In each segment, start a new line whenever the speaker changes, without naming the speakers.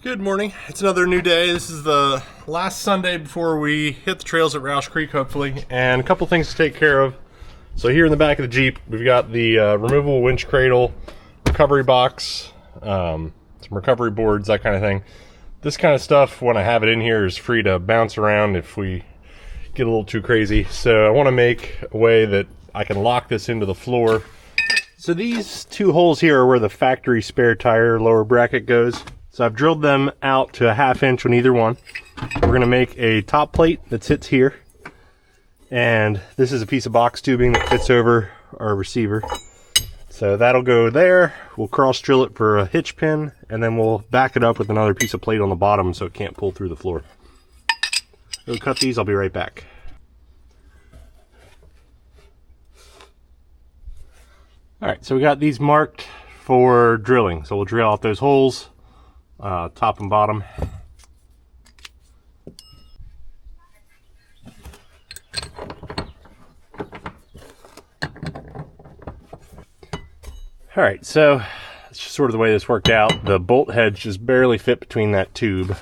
Good morning. It's another new day. This is the last Sunday before we hit the trails at Roush Creek, hopefully, and a couple things to take care of. So here in the back of the Jeep, we've got the removable winch cradle, recovery box, some recovery boards, that kind of thing. This kind of stuff, when I have it in here, is free to bounce around if we get a little too crazy. So I want to make a way that I can lock this into the floor. So these two holes here are where the factory spare tire lower bracket goes. So I've drilled them out to a 1/2 inch on either one. We're gonna make a top plate that sits here. And this is a piece of box tubing that fits over our receiver. So that'll go there. We'll cross drill it for a hitch pin, and then we'll back it up with another piece of plate on the bottom so it can't pull through the floor. We'll cut these, I'll be right back. All right, so we got these marked for drilling. So we'll drill out those holes. Top and bottom. Alright, so that's just sort of the way this worked out. The bolt heads just barely fit between that tube.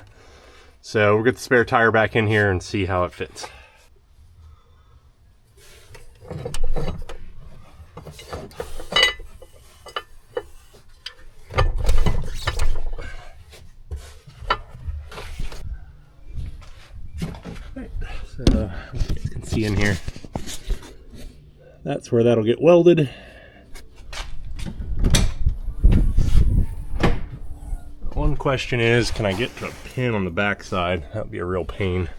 So we'll get the spare tire back in here and see how it fits. So, you guys can see in here, that's where that'll get welded. One question is, can I get to a pin on the back side? That would be a real pain.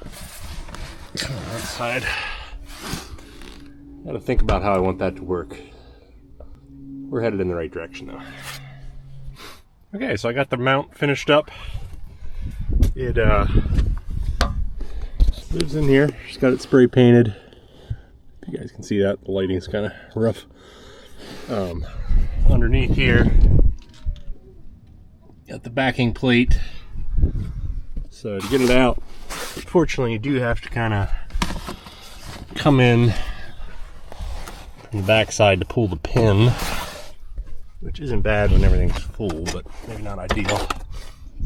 On that side, got to think about how I want that to work. We're headed in the right direction though. Okay, so I got the mount finished up. It lives in here. Just got it spray painted. If you guys can see that, the lighting's kind of rough. Underneath here, got the backing plate. So to get it out, unfortunately, you do have to kind of come in from the back side to pull the pin, which isn't bad when everything's full, but maybe not ideal.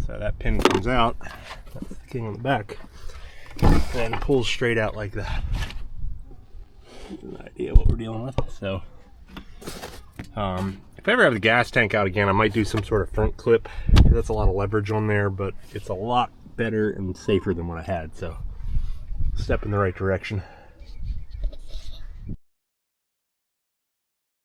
So that pin comes out. That's the king on the back. And pulls straight out like that. An idea what we're dealing with. So, if I ever have the gas tank out again, I might do some sort of front clip. That's a lot of leverage on there, but it's a lot better and safer than what I had. So, step in the right direction.